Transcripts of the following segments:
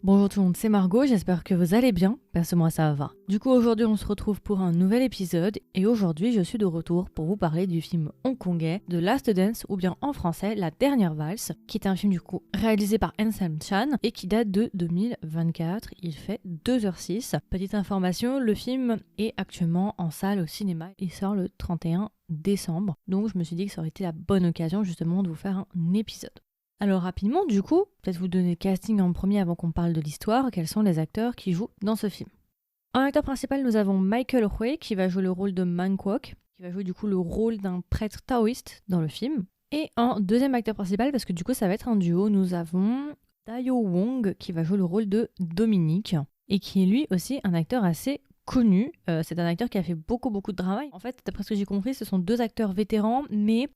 Bonjour tout le monde, c'est Margot, j'espère que vous allez bien, perso moi ça va. Du coup aujourd'hui on se retrouve pour un nouvel épisode et aujourd'hui je suis de retour pour vous parler du film hongkongais The Last Dance ou bien en français La Dernière Valse, qui est un film du coup réalisé par Anselm Chan et qui date de 2024, il fait 2h06. Petite information, le film est actuellement en salle au cinéma, il sort le 31 décembre, donc je me suis dit que ça aurait été la bonne occasion justement de vous faire un épisode. Alors rapidement, du coup, peut-être vous donner le casting en premier avant qu'on parle de l'histoire, quels sont les acteurs qui jouent dans ce film. En acteur principal, nous avons Michael Hui qui va jouer le rôle de Man Kwok, qui va jouer du coup le rôle d'un prêtre taoïste dans le film. Et en deuxième acteur principal, parce que du coup ça va être un duo, nous avons Dayo Wong qui va jouer le rôle de Dominique, et qui est lui aussi un acteur assez connu. C'est un acteur qui a fait beaucoup de travail. En fait, d'après ce que j'ai compris, ce sont deux acteurs vétérans, mais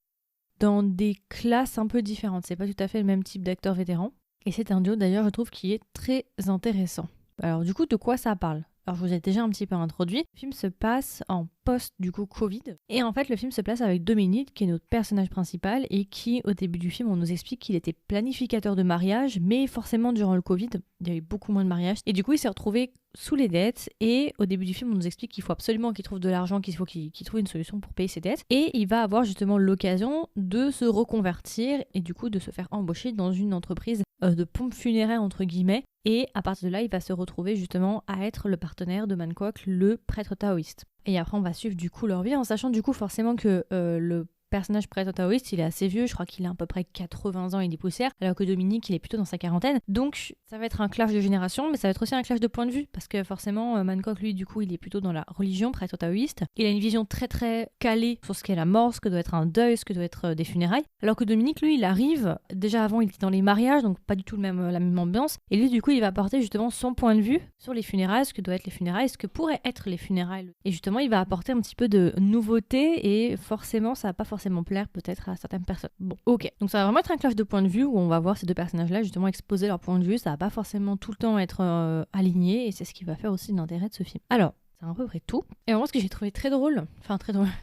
dans des classes un peu différentes. C'est pas tout à fait le même type d'acteur vétéran. Et c'est un duo d'ailleurs, je trouve, qui est très intéressant. Alors du coup, de quoi ça parle ? Alors je vous ai déjà un petit peu introduit. Le film se passe en post du coup Covid. Et en fait, le film se place avec Dominique, qui est notre personnage principal et qui, au début du film, on nous explique qu'il était planificateur de mariage, mais forcément durant le Covid, il y avait beaucoup moins de mariages. Et du coup, il s'est retrouvé sous les dettes et au début du film on nous explique qu'il faut absolument qu'il trouve de l'argent, qu'il faut qu'il trouve une solution pour payer ses dettes et il va avoir justement l'occasion de se reconvertir et du coup de se faire embaucher dans une entreprise de pompe funéraire entre guillemets et à partir de là il va se retrouver justement à être le partenaire de Man Kwok, le prêtre taoïste. Et après on va suivre du coup leur vie en sachant du coup forcément que le personnage prêtre taoïste, il est assez vieux, je crois qu'il a à peu près 80 ans et des poussières, alors que Dominique, il est plutôt dans sa quarantaine. Donc, ça va être un clash de génération, mais ça va être aussi un clash de point de vue, parce que forcément, Man Kwok, lui, du coup, il est plutôt dans la religion prêtre taoïste. Il a une vision très calée sur ce qu'est la mort, ce que doit être un deuil, ce que doit être des funérailles, alors que Dominique, lui, il arrive, déjà avant, il était dans les mariages, donc pas du tout la même ambiance, et lui, du coup, il va apporter justement son point de vue sur les funérailles, ce que doivent être les funérailles, ce que pourraient être les funérailles. Et justement, il va apporter un petit peu de nouveauté, et forcément, ça va pas forcément plaire peut-être à certaines personnes. Bon, ok. Donc ça va vraiment être un clash de points de vue où on va voir ces deux personnages-là justement exposer leur point de vue. Ça va pas forcément tout le temps être aligné et c'est ce qui va faire aussi l'intérêt de ce film. Alors, c'est à peu près tout. Et moi, ce que j'ai trouvé très drôle,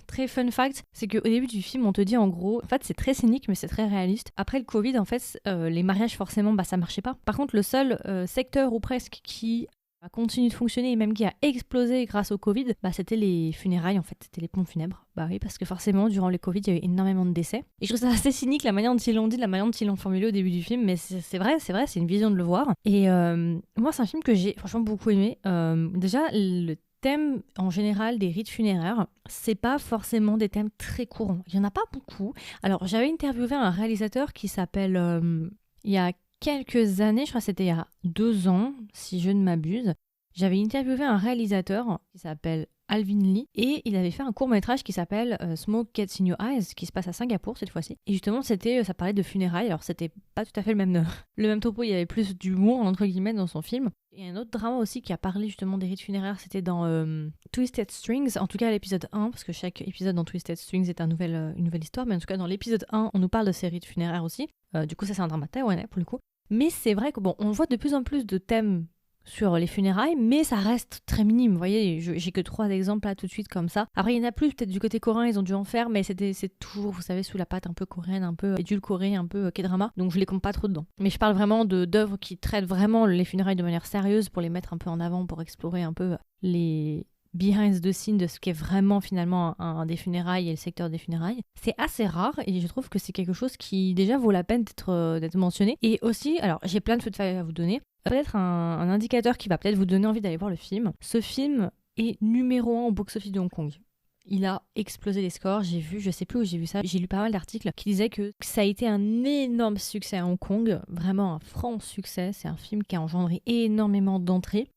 très fun fact, c'est qu'au début du film, on te dit en gros, en fait, c'est très cynique, mais c'est très réaliste. Après le Covid, en fait, les mariages, forcément, ça marchait pas. Par contre, le seul secteur ou presque qui a continué de fonctionner et même qui a explosé grâce au Covid, c'était les funérailles en fait, c'était les pompes funèbres. Bah oui, parce que forcément, durant le Covid, il y a eu énormément de décès. Et je trouve ça assez cynique la manière dont ils l'ont dit, la manière dont ils l'ont formulé au début du film, mais c'est vrai, c'est une vision de le voir. Et moi, c'est un film que j'ai franchement beaucoup aimé. Déjà, le thème en général des rites funéraires, c'est pas forcément des thèmes très courants. Il y en a pas beaucoup. Alors, j'avais interviewé un réalisateur qui s'appelle... il y a quelques années, je crois que c'était il y a 2 ans, si je ne m'abuse, j'avais interviewé un réalisateur qui s'appelle Alvin Lee et il avait fait un court-métrage qui s'appelle Smoke Gets in Your Eyes, qui se passe à Singapour cette fois-ci. Et justement, ça parlait de funérailles, alors c'était pas tout à fait le même topo, il y avait plus d'humour entre guillemets dans son film. Et un autre drama aussi qui a parlé justement des rites funéraires, c'était dans Twisted Strings, en tout cas à l'épisode 1, parce que chaque épisode dans Twisted Strings est une nouvelle histoire, mais en tout cas dans l'épisode 1, on nous parle de ces rites funéraires aussi. Du coup, ça c'est un drama taïwanais pour le coup. Mais c'est vrai que on voit de plus en plus de thèmes sur les funérailles, mais ça reste très minime. Vous voyez, j'ai que 3 exemples là tout de suite comme ça. Après, il y en a plus, peut-être du côté coréen, ils ont dû en faire, mais c'est toujours, vous savez, sous la patte un peu coréenne, un peu édulcorée, un peu K-drama. Donc je les compte pas trop dedans. Mais je parle vraiment d'œuvres qui traitent vraiment les funérailles de manière sérieuse pour les mettre un peu en avant, pour explorer un peu les behind the scenes de ce qu'est vraiment finalement un des funérailles et le secteur des funérailles. C'est assez rare et je trouve que c'est quelque chose qui déjà vaut la peine d'être mentionné. Et aussi, alors j'ai plein de feux de faille à vous donner. Peut-être un indicateur qui va peut-être vous donner envie d'aller voir le film. Ce film est numéro 1 au box-office de Hong Kong. Il a explosé les scores, je sais plus où j'ai vu ça, j'ai lu pas mal d'articles qui disaient que ça a été un énorme succès à Hong Kong, vraiment un franc succès. C'est un film qui a engendré énormément d'entrées.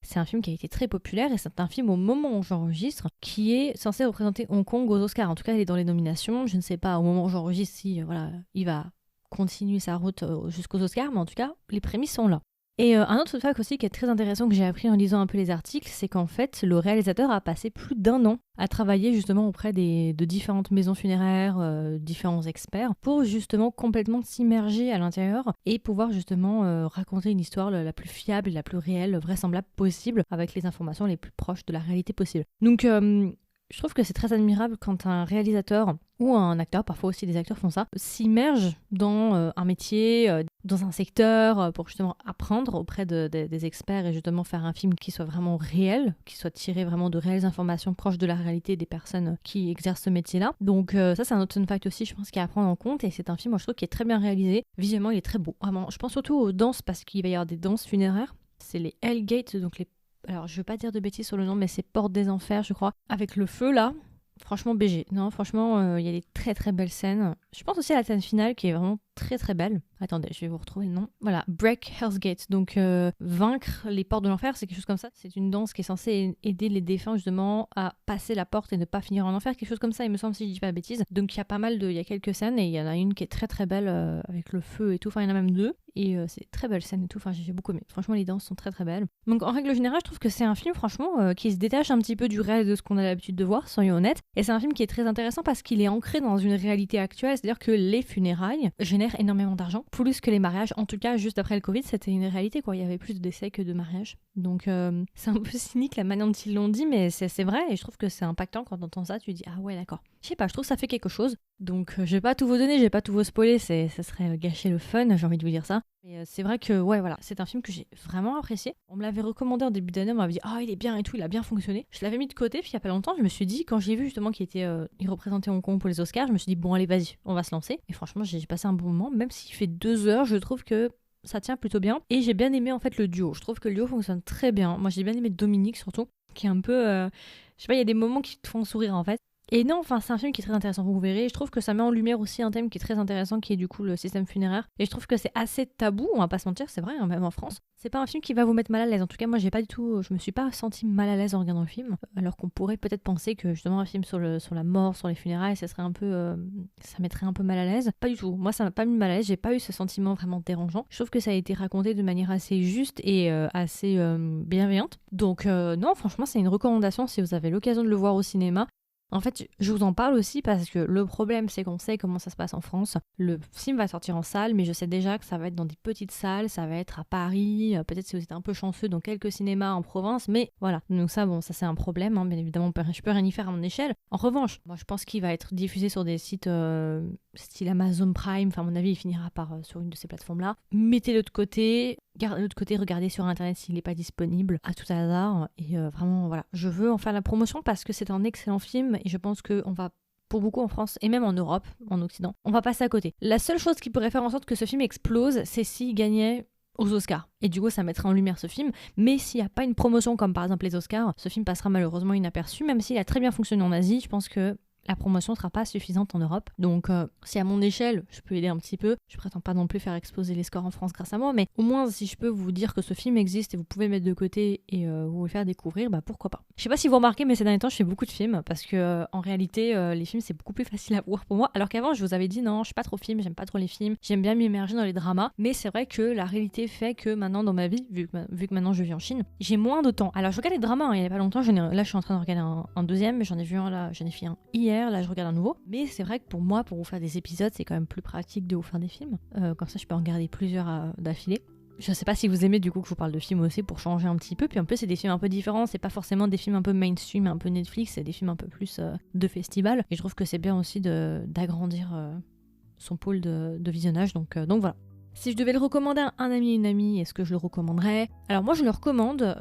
C'est un film qui a été très populaire et c'est un film au moment où j'enregistre qui est censé représenter Hong Kong aux Oscars. En tout cas, il est dans les nominations. Je ne sais pas au moment où j'enregistre si il va continuer sa route jusqu'aux Oscars, mais en tout cas, les prémices sont là. Et un autre fact aussi qui est très intéressant que j'ai appris en lisant un peu les articles, c'est qu'en fait, le réalisateur a passé plus d'1 an à travailler justement auprès de différentes maisons funéraires, différents experts, pour justement complètement s'immerger à l'intérieur et pouvoir justement raconter une histoire la plus fiable et la plus réelle, vraisemblable possible, avec les informations les plus proches de la réalité possible. Donc je trouve que c'est très admirable quand un réalisateur ou un acteur, parfois aussi des acteurs font ça, s'immerge dans un métier, dans un secteur, pour justement apprendre auprès des experts et justement faire un film qui soit vraiment réel, qui soit tiré vraiment de réelles informations proches de la réalité des personnes qui exercent ce métier-là. Donc ça, c'est un autre fun fact aussi, je pense, qu'il y a à prendre en compte. Et c'est un film, moi, je trouve, qui est très bien réalisé. Visuellement, il est très beau. Vraiment, je pense surtout aux danses, parce qu'il va y avoir des danses funéraires. C'est les Hellgate, donc les... Alors, je veux pas dire de bêtises sur le nom, mais c'est Portes des Enfers, je crois. Avec le feu, là. Franchement, BG. Non, franchement, il y a des très très belles scènes. Je pense aussi à la scène finale qui est vraiment très très belle. Attendez, je vais vous retrouver le nom. Voilà, Break Hell's Gate. Donc, vaincre les portes de l'enfer, c'est quelque chose comme ça. C'est une danse qui est censée aider les défunts justement à passer la porte et ne pas finir en enfer. Quelque chose comme ça, il me semble, si je dis pas de bêtises. Donc, il y a pas mal de... Il y a quelques scènes et il y en a une qui est très très belle avec le feu et tout. Enfin, il y en a même deux. Et c'est très belle scène et tout. Enfin, j'ai beaucoup aimé. Franchement, les danses sont très très belles. Donc, en règle générale, je trouve que c'est un film, franchement, qui se détache un petit peu du reste de ce qu'on a l'habitude de voir, soyons honnêtes. Et c'est un film qui est très intéressant parce qu'il est ancré dans une réalité actuelle. C'est-à-dire que les funérailles génèrent énormément d'argent, plus que les mariages. En tout cas, juste après le Covid, c'était une réalité, quoi. Il y avait plus de décès que de mariages. Donc, c'est un peu cynique la manière dont ils l'ont dit, mais c'est vrai. Et je trouve que c'est impactant quand on entend ça. Tu dis, ah ouais, d'accord. Je sais pas, je trouve que ça fait quelque chose. Donc, je vais pas tout vous donner, je vais pas tout vous spoiler. Ça serait gâcher le fun, j'ai envie de vous dire ça. Mais c'est vrai que, ouais, voilà, c'est un film que j'ai vraiment apprécié. On me l'avait recommandé en début d'année, on m'avait dit, ah, il est bien et tout, il a bien fonctionné. Je l'avais mis de côté, puis il y a pas longtemps, je me suis dit, quand j'ai vu justement qu'il était il représentait Hong Kong pour les Oscars, je me suis dit, bon, allez, vas-y, on va se lancer. Et franchement, j'ai passé un bon moment, même s'il fait 2 heures, je trouve que ça tient plutôt bien. Et j'ai bien aimé en fait le duo. Je trouve que le duo fonctionne très bien. Moi, j'ai bien aimé Dominique surtout, qui est un peu. Je sais pas, il y a des moments qui te font sourire en fait. Et non, enfin, c'est un film qui est très intéressant, vous verrez. Je trouve que ça met en lumière aussi un thème qui est très intéressant, qui est du coup le système funéraire. Et je trouve que c'est assez tabou, on va pas se mentir, c'est vrai, hein, même en France. C'est pas un film qui va vous mettre mal à l'aise. En tout cas, moi, je me suis pas sentie mal à l'aise en regardant le film. Alors qu'on pourrait peut-être penser que justement un film sur la mort, sur les funérailles, ça serait un peu, ça mettrait un peu mal à l'aise. Pas du tout. Moi, ça m'a pas mis mal à l'aise. J'ai pas eu ce sentiment vraiment dérangeant. Je trouve que ça a été raconté de manière assez juste et assez bienveillante. Donc non, franchement, c'est une recommandation si vous avez l'occasion de le voir au cinéma. En fait, je vous en parle aussi parce que le problème, c'est qu'on sait comment ça se passe en France. Le film va sortir en salle, mais je sais déjà que ça va être dans des petites salles, ça va être à Paris, peut-être si vous êtes un peu chanceux dans quelques cinémas en province, mais voilà. Donc ça, bon, ça c'est un problème, hein, bien évidemment, je peux rien y faire à mon échelle. En revanche, moi je pense qu'il va être diffusé sur des sites style Amazon Prime, enfin à mon avis, il finira par sur une de ces plateformes-là. Mettez-le de côté. De l'autre côté, regardez sur internet s'il n'est pas disponible à tout hasard. Et vraiment, voilà, je veux en faire la promotion parce que c'est un excellent film et je pense qu'on va, pour beaucoup en France et même en Europe, en Occident, on va passer à côté. La seule chose qui pourrait faire en sorte que ce film explose, c'est s'il gagnait aux Oscars. Et du coup, ça mettrait en lumière ce film. Mais s'il n'y a pas une promotion comme par exemple les Oscars, ce film passera malheureusement inaperçu, même s'il a très bien fonctionné en Asie. Je pense que la promotion ne sera pas suffisante en Europe. Donc, si à mon échelle, je peux aider un petit peu, je prétends pas non plus faire exploser les scores en France grâce à moi, mais au moins, si je peux vous dire que ce film existe et vous pouvez le mettre de côté et vous le faire découvrir, bah pourquoi pas. Je sais pas si vous remarquez, mais ces derniers temps, je fais beaucoup de films parce que en réalité, les films, c'est beaucoup plus facile à voir pour moi. Alors qu'avant, je vous avais dit non, je suis pas trop film, j'aime pas trop les films, j'aime bien m'immerger dans les dramas, mais c'est vrai que la réalité fait que maintenant, dans ma vie, vu que maintenant je vis en Chine, j'ai moins de temps. Alors, je regarde les dramas, hein, il y a pas longtemps, là, je suis en train de regarder un deuxième, mais j'en ai vu un là, j'en ai fait un hier, là, je regarde un nouveau. Mais c'est vrai que pour moi, pour vous faire des épisodes, c'est quand même plus pratique de vous faire des films. Comme ça, je peux en regarder plusieurs d'affilée. Je sais pas si vous aimez du coup que je vous parle de films aussi pour changer un petit peu. Puis en plus, c'est des films un peu différents. C'est pas forcément des films un peu mainstream, un peu Netflix. C'est des films un peu plus de festival. Et je trouve que c'est bien aussi d'agrandir son pôle de visionnage. Donc voilà. Si je devais le recommander à un ami et une amie, est-ce que je le recommanderais ? Alors moi, je le recommande.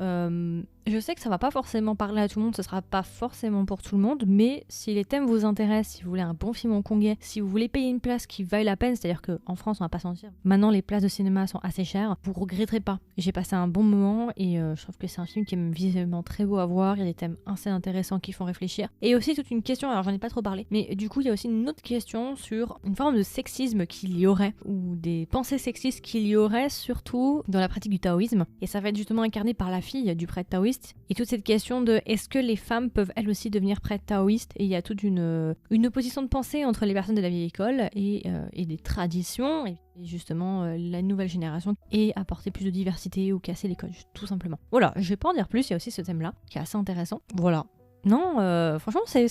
Je sais que ça va pas forcément parler à tout le monde, ce sera pas forcément pour tout le monde, mais si les thèmes vous intéressent, si vous voulez un bon film hongkongais, si vous voulez payer une place qui vaille la peine, c'est-à-dire qu'en France, on va pas se mentir, maintenant les places de cinéma sont assez chères, vous regretterez pas. J'ai passé un bon moment et je trouve que c'est un film qui est visuellement très beau à voir, il y a des thèmes assez intéressants qui font réfléchir. Et aussi toute une question, alors j'en ai pas trop parlé, mais du coup il y a aussi une autre question sur une forme de sexisme qu'il y aurait, ou des pensées sexistes qu'il y aurait, surtout dans la pratique du taoïsme. Et ça va être justement incarné par la fille du prêtre taoïste. Et toute cette question de est-ce que les femmes peuvent elles aussi devenir prêtres taoïstes, et il y a toute une opposition de pensée entre les personnes de la vieille école et des traditions et justement la nouvelle génération, et apporter plus de diversité ou casser les codes tout simplement. Voilà, je vais pas en dire plus, il y a aussi ce thème là qui est assez intéressant. Voilà. Non, franchement, c'est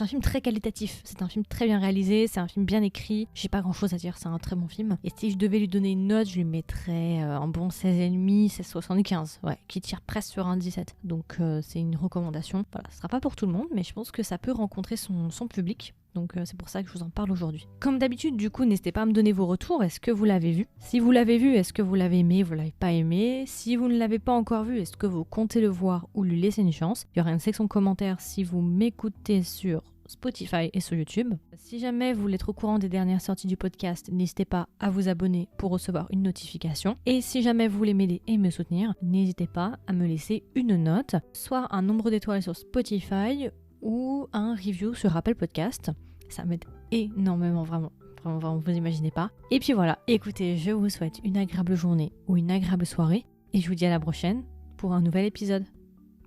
un film très qualitatif. C'est un film très bien réalisé, c'est un film bien écrit. J'ai pas grand chose à dire, c'est un très bon film. Et si je devais lui donner une note, je lui mettrais un bon 16,5, 16,75. Ouais, qui tire presque sur un 17. Donc c'est une recommandation. Voilà, ce sera pas pour tout le monde, mais je pense que ça peut rencontrer son public. Donc c'est pour ça que je vous en parle aujourd'hui. Comme d'habitude, du coup, n'hésitez pas à me donner vos retours. Est-ce que vous l'avez vu? Si vous l'avez vu, est-ce que vous l'avez aimé, vous l'avez pas aimé? Si vous ne l'avez pas encore vu, est-ce que vous comptez le voir ou lui laisser une chance? Il y aura une section commentaires si vous m'écoutez sur Spotify et sur YouTube. Si jamais vous voulez être au courant des dernières sorties du podcast, n'hésitez pas à vous abonner pour recevoir une notification. Et si jamais vous voulez m'aider et me soutenir, n'hésitez pas à me laisser une note, soit un nombre d'étoiles sur Spotify ou un review sur Apple Podcast. Ça m'aide énormément, vraiment, vous imaginez pas. Et puis voilà, écoutez, je vous souhaite une agréable journée ou une agréable soirée et je vous dis à la prochaine pour un nouvel épisode.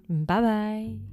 Bye bye.